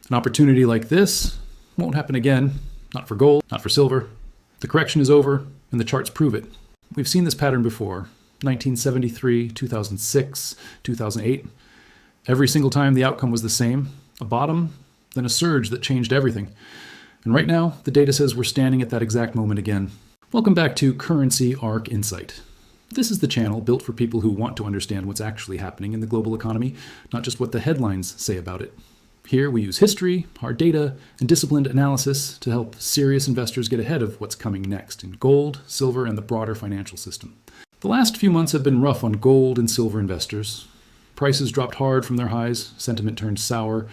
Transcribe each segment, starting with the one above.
An opportunity like this won't happen again, not for gold, not for silver. The correction is over, and the charts prove it. We've seen this pattern before, 1973, 2006, 2008. Every single time the outcome was the same, a bottom, then a surge that changed everything. And right now, the data says we're standing at that exact moment again. Welcome back to Currency Arc Insight. This is the channel built for people who want to understand what's actually happening in the global economy, not just what the headlines say about it. Here we use history, hard data, and disciplined analysis to help serious investors get ahead of what's coming next in gold, silver, and the broader financial system. The last few months have been rough on gold and silver investors. Prices dropped hard from their highs, sentiment turned sour,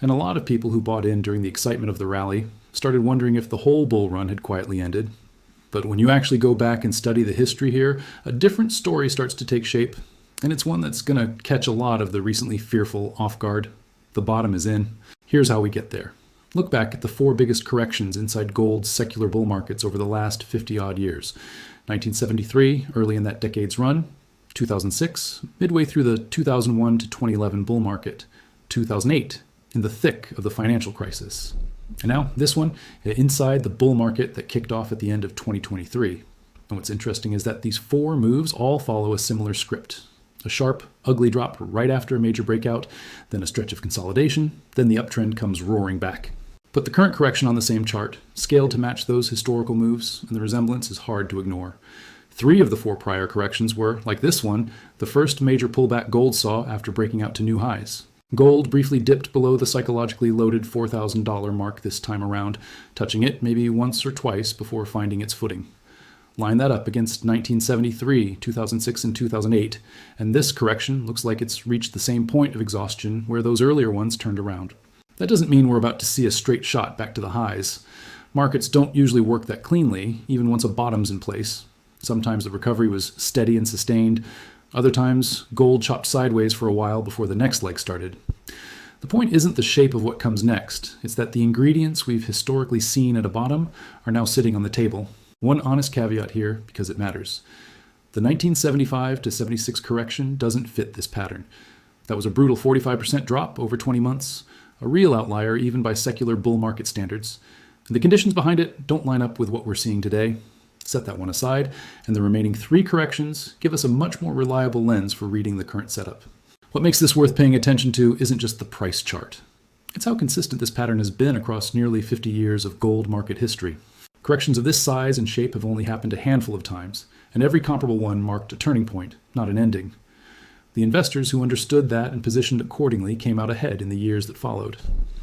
and a lot of people who bought in during the excitement of the rally started wondering if the whole bull run had quietly ended. But when you actually go back and study the history here, a different story starts to take shape, and it's one that's going to catch a lot of the recently fearful off guard. The bottom is in. Here's how we get there. Look back at the 4 biggest corrections inside gold's secular bull markets over the last 50-odd years. 1973, early in that decade's run. 2006, midway through the 2001 to 2011 bull market. 2008, in the thick of the financial crisis. And now this one, inside the bull market that kicked off at the end of 2023. And what's interesting is that these 4 moves all follow a similar script. A sharp, ugly drop right after a major breakout, then a stretch of consolidation, then the uptrend comes roaring back. Put the current correction on the same chart, scaled to match those historical moves, and the resemblance is hard to ignore. 3 of the 4 prior corrections were, like this one, the first major pullback gold saw after breaking out to new highs. Gold briefly dipped below the psychologically loaded $4,000 mark this time around, touching it maybe once or twice before finding its footing. Line that up against 1973, 2006, and 2008, and this correction looks like it's reached the same point of exhaustion where those earlier ones turned around. That doesn't mean we're about to see a straight shot back to the highs. Markets don't usually work that cleanly, even once a bottom's in place. Sometimes the recovery was steady and sustained. Other times, gold chopped sideways for a while before the next leg started. The point isn't the shape of what comes next. It's that the ingredients we've historically seen at a bottom are now sitting on the table. One honest caveat here, because it matters. The 1975 to 76 correction doesn't fit this pattern. That was a brutal 45% drop over 20 months, a real outlier even by secular bull market standards. And the conditions behind it don't line up with what we're seeing today. Set that one aside, and the remaining 3 corrections give us a much more reliable lens for reading the current setup. What makes this worth paying attention to isn't just the price chart. It's how consistent this pattern has been across nearly 50 years of gold market history. Corrections of this size and shape have only happened a handful of times, and every comparable one marked a turning point, not an ending. The investors who understood that and positioned accordingly came out ahead in the years that followed.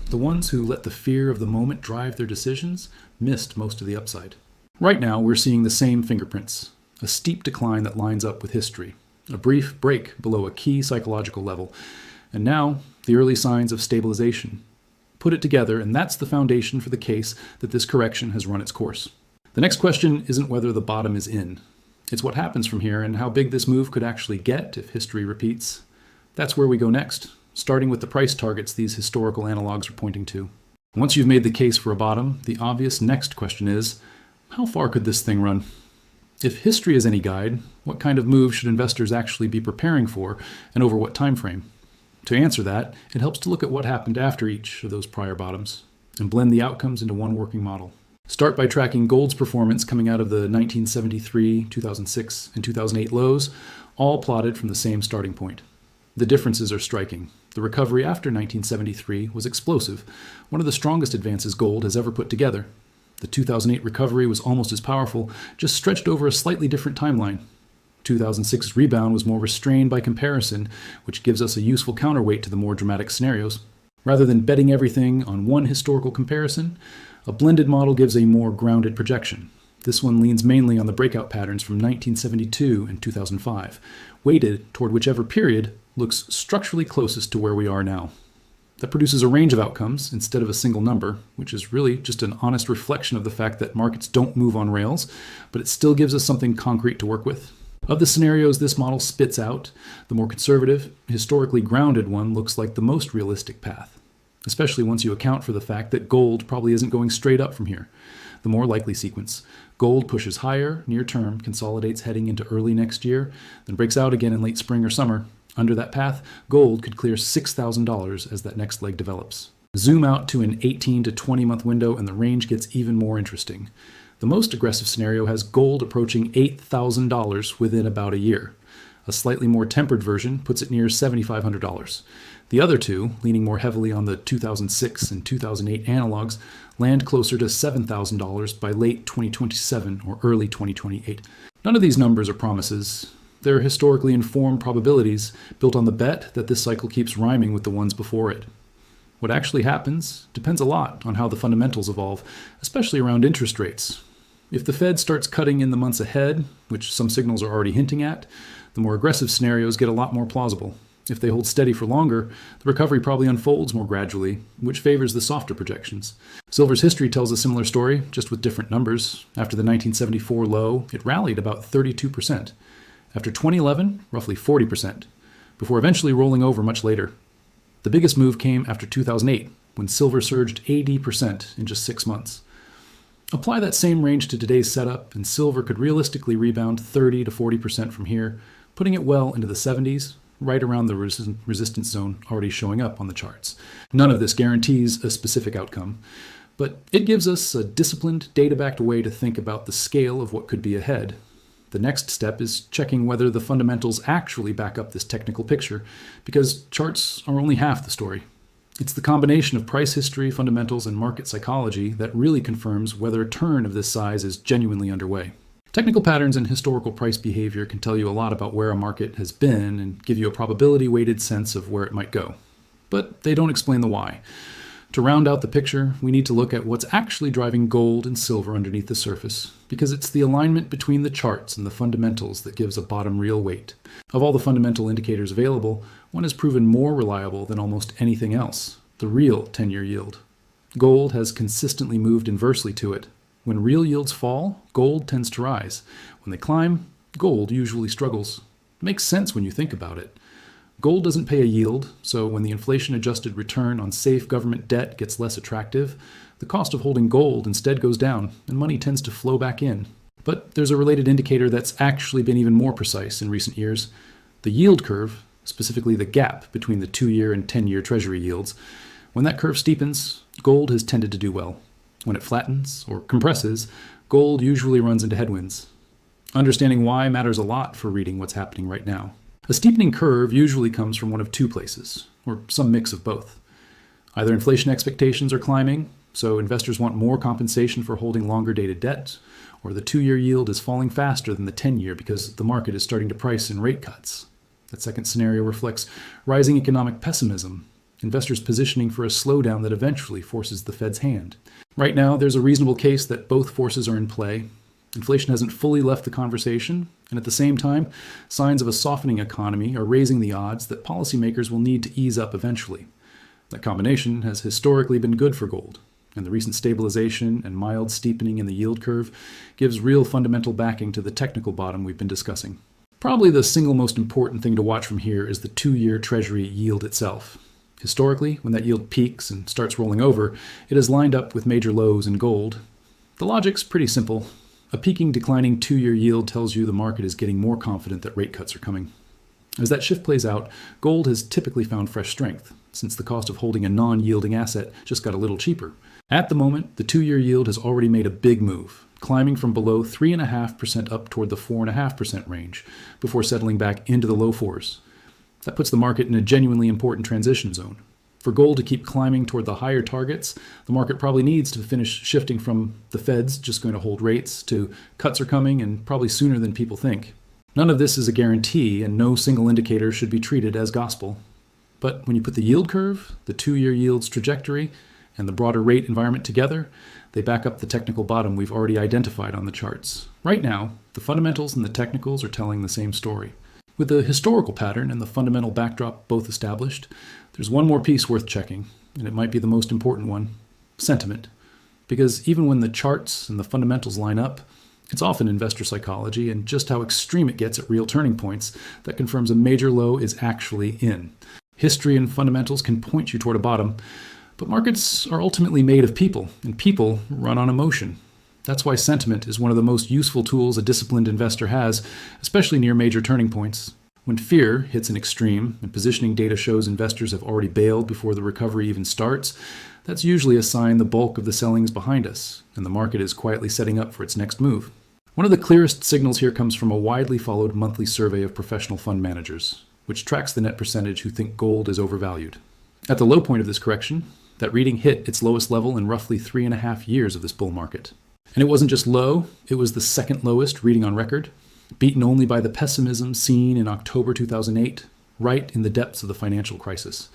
The ones who let the fear of the moment drive their decisions missed most of the upside. Right now, we're seeing the same fingerprints, a steep decline that lines up with history, a brief break below a key psychological level, and now the early signs of stabilization. Put it together, and that's the foundation for the case that this correction has run its course. The next question isn't whether the bottom is in. It's what happens from here and how big this move could actually get if history repeats. That's where we go next, starting with the price targets these historical analogs are pointing to. Once you've made the case for a bottom, the obvious next question is, how far could this thing run? If history is any guide, what kind of move should investors actually be preparing for, and over what time frame? To answer that, it helps to look at what happened after each of those prior bottoms and blend the outcomes into one working model. Start by tracking gold's performance coming out of the 1973, 2006, and 2008 lows, all plotted from the same starting point. The differences are striking. The recovery after 1973 was explosive, one of the strongest advances gold has ever put together. The 2008 recovery was almost as powerful, just stretched over a slightly different timeline. 2006's rebound was more restrained by comparison, which gives us a useful counterweight to the more dramatic scenarios. Rather than betting everything on one historical comparison, a blended model gives a more grounded projection. This one leans mainly on the breakout patterns from 1972 and 2005, weighted toward whichever period looks structurally closest to where we are now. That produces a range of outcomes instead of a single number, which is really just an honest reflection of the fact that markets don't move on rails, but it still gives us something concrete to work with. Of the scenarios this model spits out, the more conservative, historically grounded one looks like the most realistic path, especially once you account for the fact that gold probably isn't going straight up from here. The more likely sequence, gold pushes higher, near term, consolidates heading into early next year, then breaks out again in late spring or summer. Under that path, gold could clear $6,000 as that next leg develops. Zoom out to an 18 to 20 month window and the range gets even more interesting. The most aggressive scenario has gold approaching $8,000 within about a year. A slightly more tempered version puts it near $7,500. The other two, leaning more heavily on the 2006 and 2008 analogs, land closer to $7,000 by late 2027 or early 2028. None of these numbers are promises. They're historically informed probabilities built on the bet that this cycle keeps rhyming with the ones before it. What actually happens depends a lot on how the fundamentals evolve, especially around interest rates. If the Fed starts cutting in the months ahead, which some signals are already hinting at, the more aggressive scenarios get a lot more plausible. If they hold steady for longer, the recovery probably unfolds more gradually, which favors the softer projections. Silver's history tells a similar story, just with different numbers. After the 1974 low, it rallied about 32%. After 2011, roughly 40%, before eventually rolling over much later. The biggest move came after 2008, when silver surged 80% in just 6 months. Apply that same range to today's setup, and silver could realistically rebound 30 to 40% from here, putting it well into the 70s, right around the resistance zone already showing up on the charts. None of this guarantees a specific outcome, but it gives us a disciplined, data-backed way to think about the scale of what could be ahead. The next step is checking whether the fundamentals actually back up this technical picture, because charts are only half the story. It's the combination of price history, fundamentals, and market psychology that really confirms whether a turn of this size is genuinely underway. Technical patterns and historical price behavior can tell you a lot about where a market has been and give you a probability-weighted sense of where it might go. But they don't explain the why. To round out the picture, we need to look at what's actually driving gold and silver underneath the surface, because it's the alignment between the charts and the fundamentals that gives a bottom real weight. Of all the fundamental indicators available, one has proven more reliable than almost anything else: the real 10-year yield. Gold has consistently moved inversely to it. When real yields fall, gold tends to rise. When they climb, gold usually struggles. It makes sense when you think about it. Gold doesn't pay a yield, so when the inflation-adjusted return on safe government debt gets less attractive, the cost of holding gold instead goes down, and money tends to flow back in. But there's a related indicator that's actually been even more precise in recent years. The yield curve, specifically the gap between the 2-year and 10-year Treasury yields. When that curve steepens, gold has tended to do well. When it flattens or compresses, gold usually runs into headwinds. Understanding why matters a lot for reading what's happening right now. A steepening curve usually comes from one of two places, or some mix of both. Either inflation expectations are climbing, so investors want more compensation for holding longer-dated debt, or the 2-year yield is falling faster than the 10-year because the market is starting to price in rate cuts. That second scenario reflects rising economic pessimism, investors positioning for a slowdown that eventually forces the Fed's hand. Right now, there's a reasonable case that both forces are in play. Inflation hasn't fully left the conversation, and at the same time, signs of a softening economy are raising the odds that policymakers will need to ease up eventually. That combination has historically been good for gold, and the recent stabilization and mild steepening in the yield curve gives real fundamental backing to the technical bottom we've been discussing. Probably the single most important thing to watch from here is the 2-year Treasury yield itself. Historically, when that yield peaks and starts rolling over, it is lined up with major lows in gold. The logic's pretty simple. A peaking, declining 2-year yield tells you the market is getting more confident that rate cuts are coming. As that shift plays out, gold has typically found fresh strength, since the cost of holding a non-yielding asset just got a little cheaper. At the moment, the 2-year yield has already made a big move, climbing from below 3.5% up toward the 4.5% range, before settling back into the low 4s. That puts the market in a genuinely important transition zone. For gold to keep climbing toward the higher targets, the market probably needs to finish shifting from the Fed's just going to hold rates to cuts are coming, and probably sooner than people think. None of this is a guarantee, and no single indicator should be treated as gospel. But when you put the yield curve, the 2-year yield's trajectory, and the broader rate environment together, they back up the technical bottom we've already identified on the charts. Right now, the fundamentals and the technicals are telling the same story. With the historical pattern and the fundamental backdrop both established, there's one more piece worth checking, and it might be the most important one: sentiment. Because even when the charts and the fundamentals line up, it's often investor psychology and just how extreme it gets at real turning points that confirms a major low is actually in. History and fundamentals can point you toward a bottom, but markets are ultimately made of people, and people run on emotion. That's why sentiment is one of the most useful tools a disciplined investor has, especially near major turning points. When fear hits an extreme and positioning data shows investors have already bailed before the recovery even starts, that's usually a sign the bulk of the selling is behind us and the market is quietly setting up for its next move. One of the clearest signals here comes from a widely followed monthly survey of professional fund managers, which tracks the net percentage who think gold is overvalued. At the low point of this correction, that reading hit its lowest level in roughly 3.5 years of this bull market. And it wasn't just low, it was the second lowest reading on record, beaten only by the pessimism seen in October 2008, right in the depths of the financial crisis.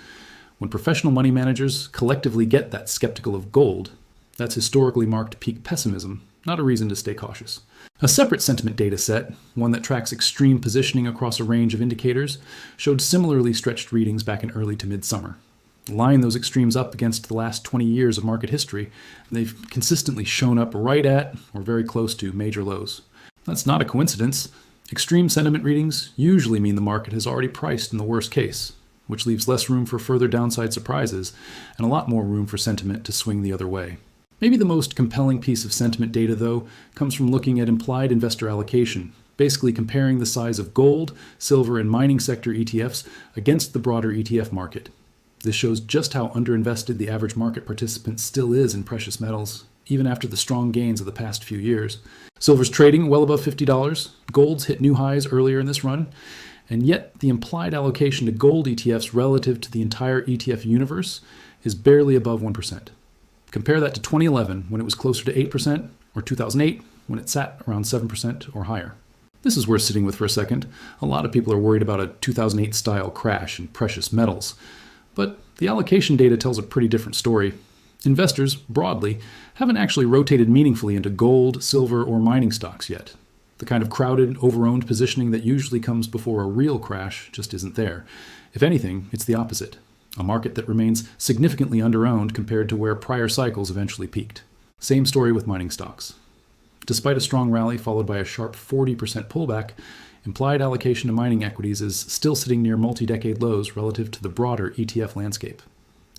When professional money managers collectively get that skeptical of gold, that's historically marked peak pessimism, not a reason to stay cautious. A separate sentiment data set, one that tracks extreme positioning across a range of indicators, showed similarly stretched readings back in early to mid-summer. Line those extremes up against the last 20 years of market history, and they've consistently shown up right at or very close to major lows. That's not a coincidence. Extreme sentiment readings usually mean the market has already priced in the worst case, which leaves less room for further downside surprises and a lot more room for sentiment to swing the other way. Maybe the most compelling piece of sentiment data, though, comes from looking at implied investor allocation, basically comparing the size of gold, silver, and mining sector ETFs against the broader ETF market. This shows just how underinvested the average market participant still is in precious metals, even after the strong gains of the past few years. Silver's trading well above $50, gold's hit new highs earlier in this run, and yet the implied allocation to gold ETFs relative to the entire ETF universe is barely above 1%. Compare that to 2011, when it was closer to 8%, or 2008, when it sat around 7% or higher. This is worth sitting with for a second. A lot of people are worried about a 2008-style crash in precious metals. But the allocation data tells a pretty different story. Investors, broadly, haven't actually rotated meaningfully into gold, silver, or mining stocks yet. The kind of crowded, over-owned positioning that usually comes before a real crash just isn't there. If anything, it's the opposite. A market that remains significantly underowned compared to where prior cycles eventually peaked. Same story with mining stocks. Despite a strong rally followed by a sharp 40% pullback, implied allocation to mining equities is still sitting near multi-decade lows relative to the broader ETF landscape.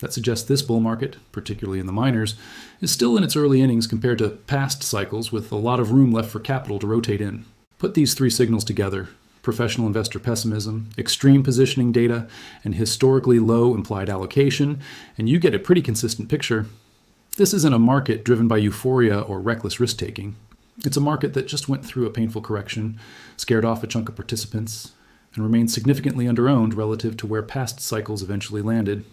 That suggests this bull market, particularly in the miners, is still in its early innings compared to past cycles with a lot of room left for capital to rotate in. Put these three signals together: professional investor pessimism, extreme positioning data, and historically low implied allocation, and you get a pretty consistent picture. This isn't a market driven by euphoria or reckless risk-taking. It's a market that just went through a painful correction, scared off a chunk of participants, and remains significantly underowned relative to where past cycles eventually landed.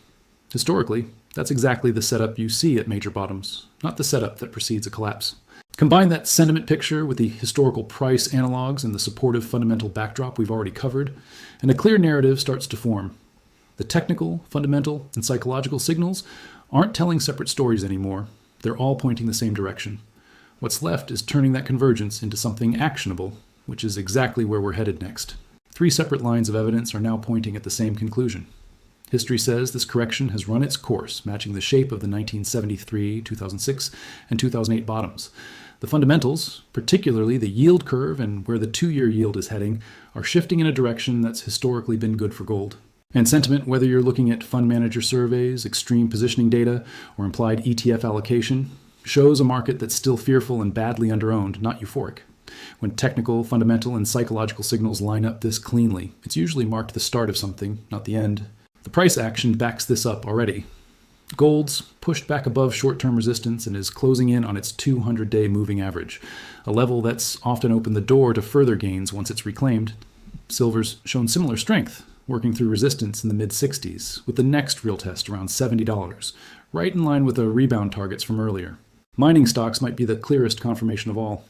Historically, that's exactly the setup you see at major bottoms, not the setup that precedes a collapse. Combine that sentiment picture with the historical price analogs and the supportive fundamental backdrop we've already covered, and a clear narrative starts to form. The technical, fundamental, and psychological signals aren't telling separate stories anymore. They're all pointing the same direction. What's left is turning that convergence into something actionable, which is exactly where we're headed next. Three separate lines of evidence are now pointing at the same conclusion. History says this correction has run its course, matching the shape of the 1973, 2006, and 2008 bottoms. The fundamentals, particularly the yield curve and where the 2-year yield is heading, are shifting in a direction that's historically been good for gold. And sentiment, whether you're looking at fund manager surveys, extreme positioning data, or implied ETF allocation, shows a market that's still fearful and badly underowned, not euphoric. When technical, fundamental, and psychological signals line up this cleanly, it's usually marked the start of something, not the end. The price action backs this up already. Gold's pushed back above short-term resistance and is closing in on its 200-day moving average, a level that's often opened the door to further gains once it's reclaimed. Silver's shown similar strength, working through resistance in the mid-60s, with the next real test around $70, right in line with the rebound targets from earlier. Mining stocks might be the clearest confirmation of all.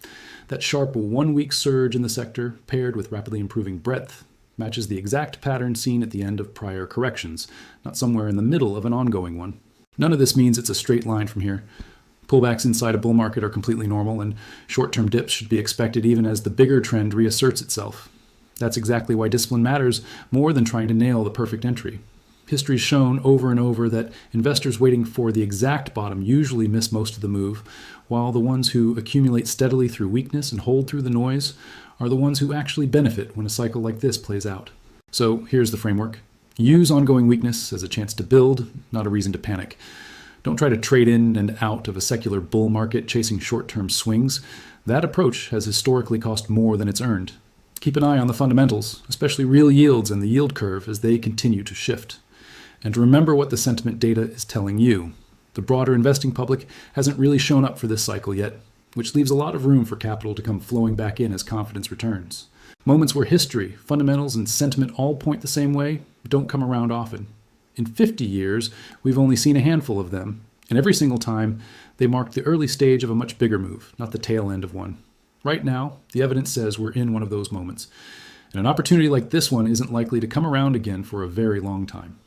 That sharp one-week surge in the sector, paired with rapidly improving breadth, matches the exact pattern seen at the end of prior corrections, not somewhere in the middle of an ongoing one. None of this means it's a straight line from here. Pullbacks inside a bull market are completely normal, and short-term dips should be expected even as the bigger trend reasserts itself. That's exactly why discipline matters more than trying to nail the perfect entry. History's shown over and over that investors waiting for the exact bottom usually miss most of the move, while the ones who accumulate steadily through weakness and hold through the noise are the ones who actually benefit when a cycle like this plays out. So here's the framework. Use ongoing weakness as a chance to build, not a reason to panic. Don't try to trade in and out of a secular bull market chasing short-term swings. That approach has historically cost more than it's earned. Keep an eye on the fundamentals, especially real yields and the yield curve as they continue to shift. And remember what the sentiment data is telling you. The broader investing public hasn't really shown up for this cycle yet, which leaves a lot of room for capital to come flowing back in as confidence returns. Moments where history, fundamentals, and sentiment all point the same way don't come around often. In 50 years, we've only seen a handful of them, and every single time, they mark the early stage of a much bigger move, not the tail end of one. Right now, the evidence says we're in one of those moments, and an opportunity like this one isn't likely to come around again for a very long time.